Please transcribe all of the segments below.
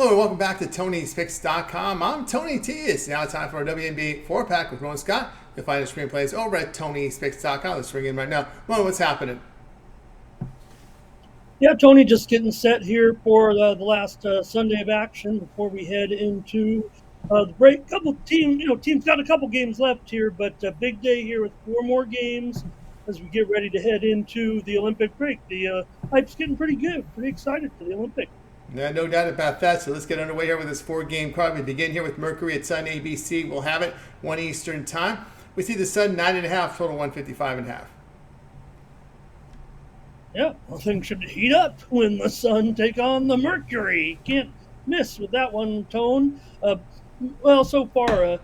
Hello, and welcome back to Tony'sPicks.com. I'm Tony T. It's now time for our WNBA 4-pack with Ramon Scott. You'll find the screenplays over at Tony'sPicks.com. Let's ring in right now. Ramon, what's happening? Yeah, Tony, just getting set here for the last Sunday of action before we head into the break. Teams got a couple games left here, but a big day here with four more games as we get ready to head into the Olympic break. The hype's getting pretty good, pretty excited for the Olympics. Yeah, no doubt about that. So let's get underway here with this 4-game card. We begin here with Mercury at Sun ABC. We'll have it 1 Eastern time. We see the Sun 9.5, total 155.5. Yeah, well, things should heat up when the Sun take on the Mercury. Can't miss with that one, Tone. Well, so far,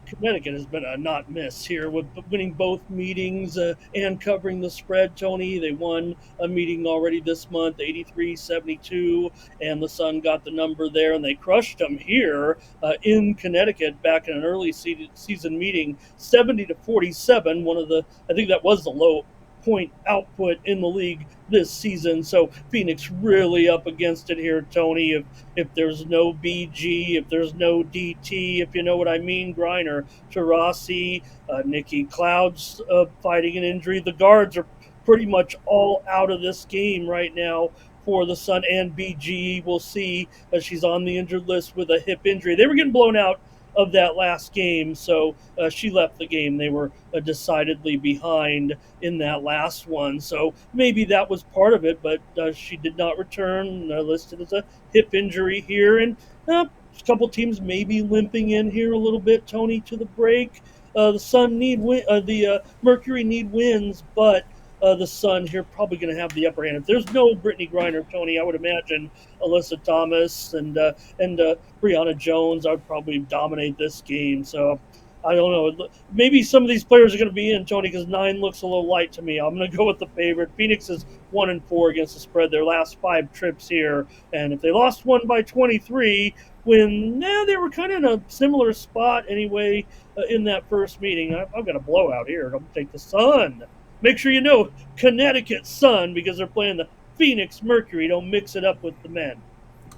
Connecticut has been a not miss here with winning both meetings and covering the spread, Tony. They won a meeting already this month, 83-72, and the Sun got the number there, and they crushed them here in Connecticut back in an early season meeting, 70-47. I think that was the low point output in the league this season. So Phoenix really up against it here, Tony. If there's no BG, if there's no DT, if you know what I mean, Griner, Taurasi, Nikki Cloud's fighting an injury. The guards are pretty much all out of this game right now for the Sun, and BG. We'll see as she's on the injured list with a hip injury. They were getting blown out of that last game, so she left the game. They were decidedly behind in that last one, so maybe that was part of it, but she did not return, listed as a hip injury here, and a couple teams maybe limping in here a little bit, Tony, to the break. The Mercury need wins, but the Sun here probably going to have the upper hand. If there's no Brittany Griner, Tony, I would imagine Alyssa Thomas and Brianna Jones, I would probably dominate this game. So I don't know. Maybe some of these players are going to be in, Tony, because 9 looks a little light to me. I'm going to go with the favorite. Phoenix is 1-4 against the spread their last 5 trips here, and if they lost one by 23, when they were kind of in a similar spot anyway in that first meeting, I've got a blowout here. I'm going to take the Sun. Make sure you know Connecticut Sun because they're playing the Phoenix Mercury. Don't mix it up with the men.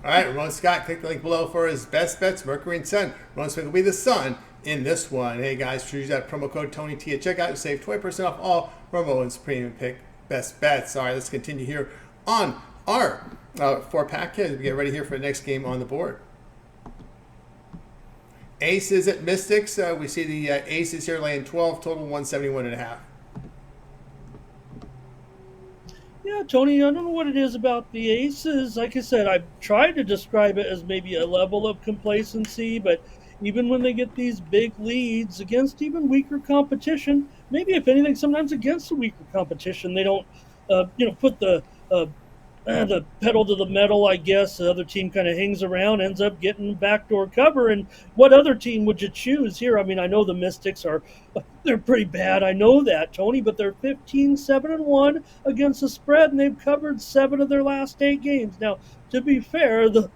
All right, Ramon Scott, click the link below for his best bets, Mercury and Sun. Ramon Scott will be the Sun in this one. Hey guys, use that promo code TonyT at checkout to save 20% off all Ramon's premium pick best bets. All right, let's continue here on our 4-pack as we get ready here for the next game on the board. Aces at Mystics. We see the Aces here laying 12, total 171.5. Yeah, Tony, I don't know what it is about the Aces. Like I said, I've tried to describe it as maybe a level of complacency, but even when they get these big leads against even weaker competition, maybe if anything, sometimes against the weaker competition, they don't, put the pedal to the metal, I guess. The other team kind of hangs around, ends up getting backdoor cover. And what other team would you choose here? I mean, I know the Mystics they're pretty bad. I know that, Tony, but they're 15-7-1 against the spread, and they've covered 7 of their last 8 games. Now, to be fair, the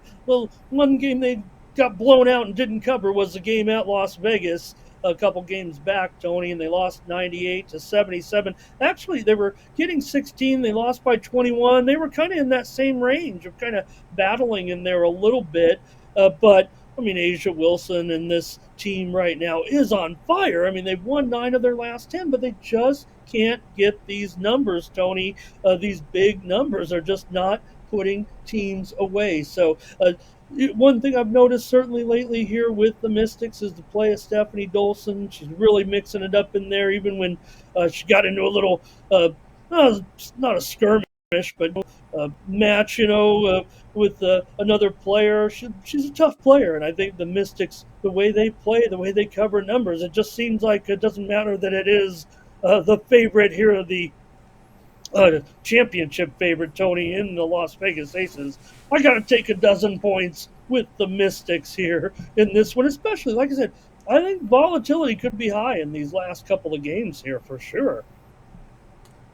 one game they got blown out and didn't cover was the game at Las Vegas a couple games back, Tony, and they lost 98-77. Actually, they were getting 16. They lost by 21. They were kind of in that same range of kind of battling in there a little bit. But, I mean, Asia Wilson and this team right now is on fire. I mean, they've won 9 of their last 10, but they just can't get these numbers, Tony. These big numbers are just not putting teams away. So, one thing I've noticed certainly lately here with the Mystics is the play of Stephanie Dolson. She's really mixing it up in there, even when she got into a little, not a skirmish, but a match, with another player. She's a tough player, and I think the Mystics, the way they play, the way they cover numbers, it just seems like it doesn't matter that it is the favorite here of the championship favorite, Tony, in the Las Vegas Aces. I got to take a dozen points with the Mystics here in this one, especially, like I said, I think volatility could be high in these last couple of games here for sure.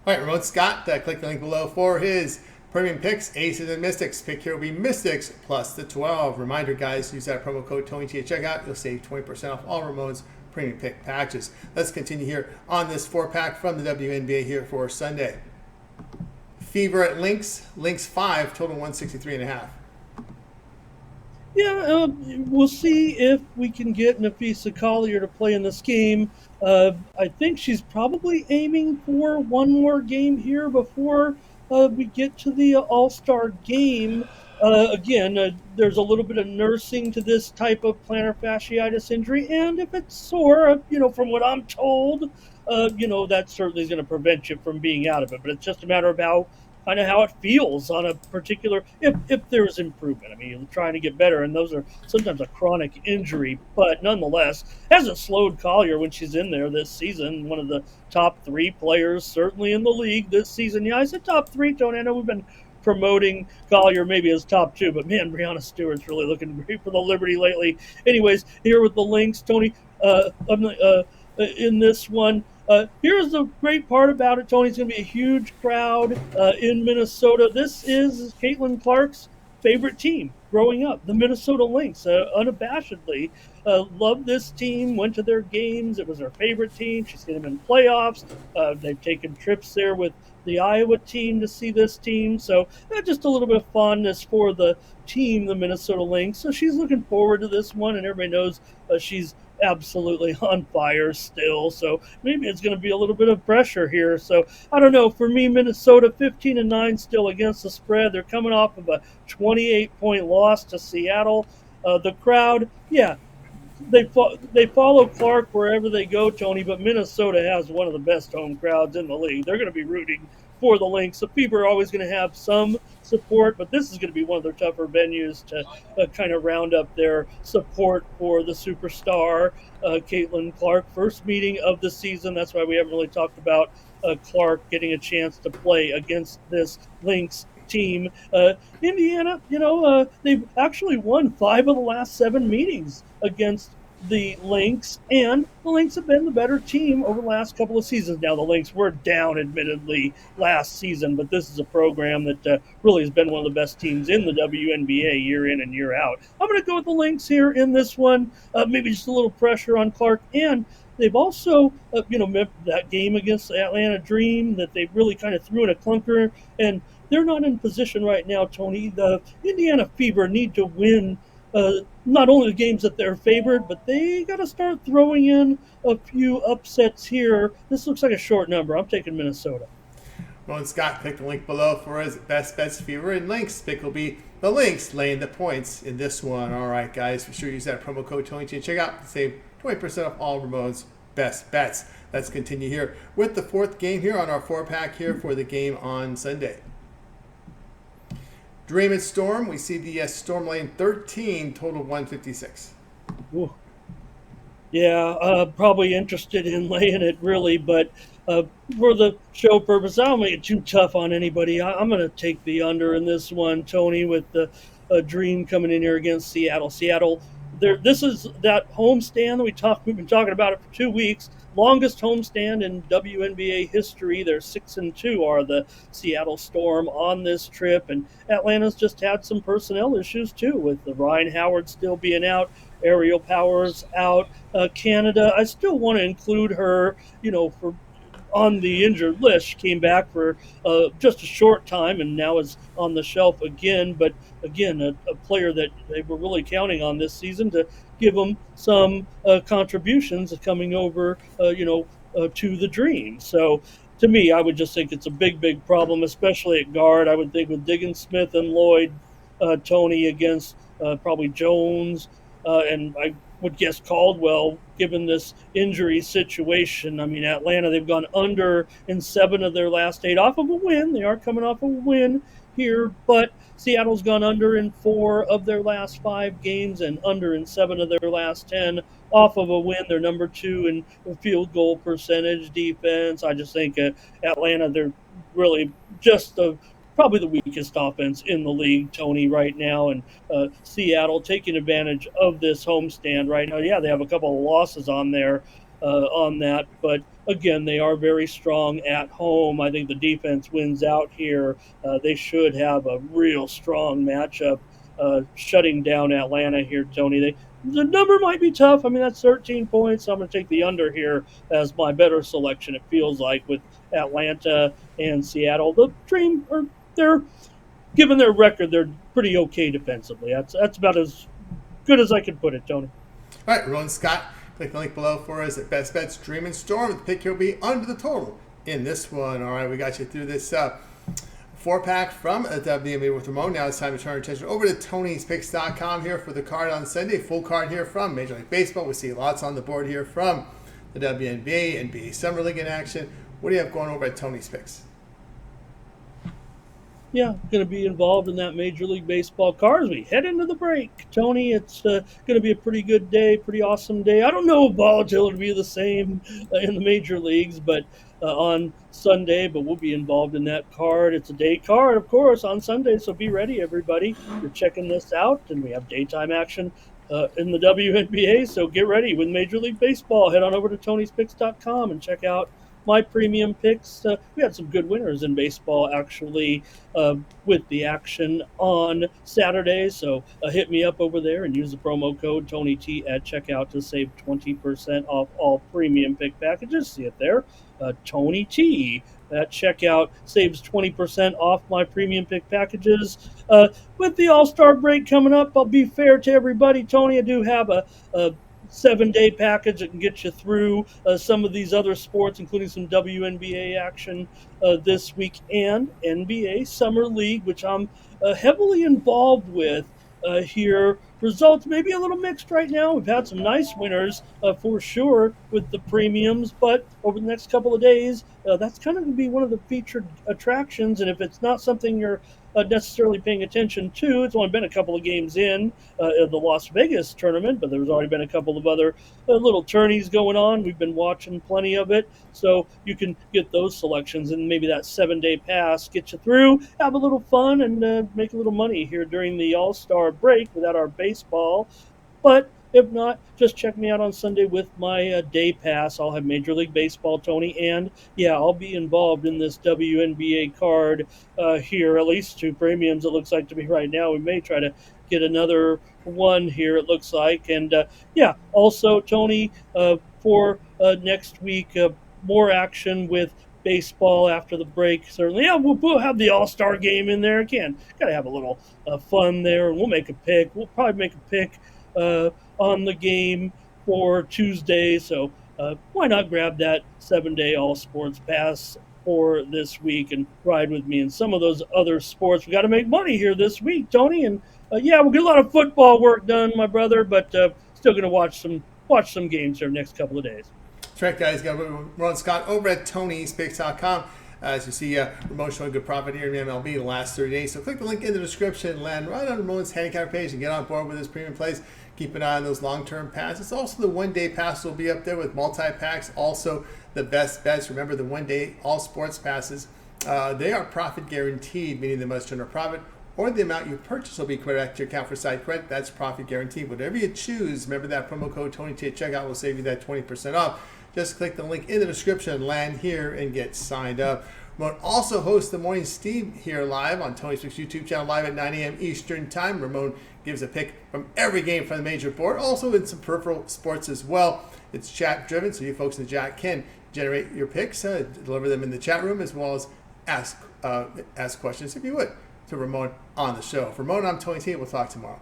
All right, Ramon Scott, click the link below for his premium picks, Aces and Mystics. Pick here will be Mystics plus the 12. Reminder, guys, use that promo code TonyT at checkout. You'll save 20% off all Ramon's premium pick packages. Let's continue here on this 4-pack from the WNBA here for Sunday. Fever at Lynx. Lynx 5, total 163.5. Yeah, we'll see if we can get Nafisa Collier to play in this game. I think she's probably aiming for one more game here before we get to the All Star game. Again, there's a little bit of nursing to this type of plantar fasciitis injury, and if it's sore, from what I'm told, that certainly is going to prevent you from being out of it. But it's just a matter of how it feels on a particular if there's improvement. I mean, you're trying to get better, and those are sometimes a chronic injury, but nonetheless hasn't slowed Collier when she's in there this season. One of the top three players certainly in the league this season. Yeah, I said top three, Tony. I know we've been promoting Collier maybe as top two, but man, Brianna Stewart's really looking great for the Liberty lately. Anyways, here with the Lynx, Tony, in this one. Here's the great part about it, Tony. It's going to be a huge crowd in Minnesota. This is Caitlin Clark's favorite team growing up, the Minnesota Lynx, unabashedly. Loved this team, went to their games. It was her favorite team. She's seen them in playoffs. They've taken trips there with the Iowa team to see this team. So just a little bit of fondness for the team, the Minnesota Lynx. So she's looking forward to this one, and everybody knows she's absolutely on fire still. So maybe it's going to be a little bit of pressure here. So I don't know. For me, Minnesota 15-9 still against the spread. They're coming off of a 28-point loss to Seattle. The crowd, yeah, they follow Clark wherever they go, Tony. But Minnesota has one of the best home crowds in the league. They're going to be rooting for the Lynx. The people are always going to have some support, but this is going to be one of their tougher venues to kind of round up their support for the superstar, Caitlin Clark. First meeting of the season. That's why we haven't really talked about Clark getting a chance to play against this Lynx team. Indiana, they've actually won 5 of the last 7 meetings against the Lynx, and the Lynx have been the better team over the last couple of seasons. Now, the Lynx were down, admittedly, last season, but this is a program that really has been one of the best teams in the WNBA year in and year out. I'm going to go with the Lynx here in this one. Maybe just a little pressure on Clark, and they've also, that game against the Atlanta Dream that they really kind of threw in a clunker, and they're not in position right now, Tony. The Indiana Fever need to win not only the games that they're favored, but they got to start throwing in a few upsets here. This looks like a short number. I'm taking Minnesota. Ron Scott picked the link below for his best bets Fever and Lynx. Pick will be the Lynx laying the points in this one. All right, guys, be sure to use that promo code Tony to check out to save 20% off all Ramon's best bets. Let's continue here with the fourth game here on our 4-pack here for the game on Sunday. Dream and Storm, we see the Storm laying 13, total 156. Ooh. Yeah, probably interested in laying it really, but for the show purpose, I don't make it too tough on anybody. I'm going to take the under in this one, Tony, with the Dream coming in here against Seattle. Seattle, this is that homestand that we've been talking about it for 2 weeks. Longest homestand in WNBA history. They're 6-2 are the Seattle Storm on this trip, and Atlanta's just had some personnel issues too, with the Ryan Howard still being out, Aerial Powers out. Canada, I still want to include her, for on the injured list. She came back for just a short time and now is on the shelf again. But again, a player that they were really counting on this season to give them some contributions coming over, to the Dream. So to me, I would just think it's a big, big problem, especially at guard. I would think with Diggins, Smith, and Lloyd, Tony against probably Jones, and I would guess Caldwell, given this injury situation. I mean, Atlanta, they've gone under in 7 of their last 8 off of a win. They are coming off a win here, but Seattle's gone under in 4 of their last 5 games and under in 7 of their last 10 off of a win. They're number 2 in field goal percentage defense. I just think Atlanta, they're really just probably the weakest offense in the league, Tony, right now. And Seattle taking advantage of this homestand right now. Yeah, they have a couple of losses on there on that, but again, they are very strong at home. I think the defense wins out here. They should have a real strong matchup shutting down Atlanta here, Tony. The number might be tough. I mean, that's 13 points. I'm going to take the under here as my better selection, it feels like, with Atlanta and Seattle. The Dream, they're given their record, they're pretty okay defensively. That's about as good as I could put it, Tony. All right, Ramon Scott, click the link below for us at Best Bets Dream and Storm. The pick here will be under the total in this one. All right, we got you through this 4-pack from WNBA with Ramon. Now it's time to turn our attention over to Tony'sPicks.com here for the card on Sunday. Full card here from Major League Baseball. We see lots on the board here from the WNBA, NBA Summer League in action. What do you have going over at Tony's Picks? Yeah, going to be involved in that Major League Baseball card as we head into the break. Tony, it's going to be a pretty good day, pretty awesome day. I don't know if volatility will be the same in the major leagues, but on Sunday, but we'll be involved in that card. It's a day card, of course, on Sunday, so be ready, everybody. You're checking this out, and we have daytime action in the WNBA, so get ready with Major League Baseball. Head on over to Tony'sPicks.com and check out my premium picks. We had some good winners in baseball, actually, with the action on Saturday. So hit me up over there and use the promo code TonyT at checkout to save 20% off all premium pick packages. See it there. Tony T at checkout saves 20% off my premium pick packages. With the All-Star break coming up, I'll be fair to everybody. Tony, I do have a 7-day package that can get you through some of these other sports, including some WNBA action this week and NBA Summer League, which I'm heavily involved with here. Results maybe a little mixed right now. We've had some nice winners for sure with the premiums, but over the next couple of days, that's kind of going to be one of the featured attractions. And if it's not something you're necessarily paying attention to, it's only been a couple of games in the Las Vegas tournament, but there's already been a couple of other little tourneys going on. We've been watching plenty of it, so you can get those selections, and maybe that 7-day pass get you through, have a little fun, and make a little money here during the All-Star break without our baseball. But if not, just check me out on Sunday with my day pass. I'll have Major League Baseball, Tony, and yeah, I'll be involved in this WNBA card here, at least 2 premiums it looks like to me right now. We may try to get another one here, it looks like. And yeah, also, Tony, for next week, more action with baseball after the break. Certainly, yeah, we'll have the All-Star game in there again. Got to have a little fun there, and we'll make a pick. We'll probably make a pick on the game for Tuesday. So why not grab that 7-day all sports pass for this week and ride with me in some of those other sports. We got to make money here this week, Tony. And yeah, we'll get a lot of football work done, my brother, but still going to watch some games here next couple of days. That's right, guys. Got Ron Scott over at Tony'sPicks.com. As you see, Ramon showing good profit here in MLB the last 30 days. So click the link in the description, land right on Ramon's handicap page, and get on board with his premium plays. Keep an eye on those long-term passes. Also, the one-day pass will be up there with multi-packs. Also, the best bets. Remember, the one-day all sports passes, they are profit guaranteed, meaning they must turn a profit or the amount you purchase will be credited back to your account for site credit. That's profit guaranteed. Whatever you choose, remember that promo code TonyT at checkout will save you that 20% off. Just click the link in the description, land here, and get signed up. Ramon also hosts the Morning Steam here live on Tony's Picks YouTube channel, live at 9 a.m. Eastern Time. Ramon gives a pick from every game from the major board, also in some peripheral sports as well. It's chat-driven, so you folks in the chat can generate your picks, deliver them in the chat room, as well as ask questions, if you would, to Ramon on the show. For Ramon, I'm Tony T. We'll talk tomorrow.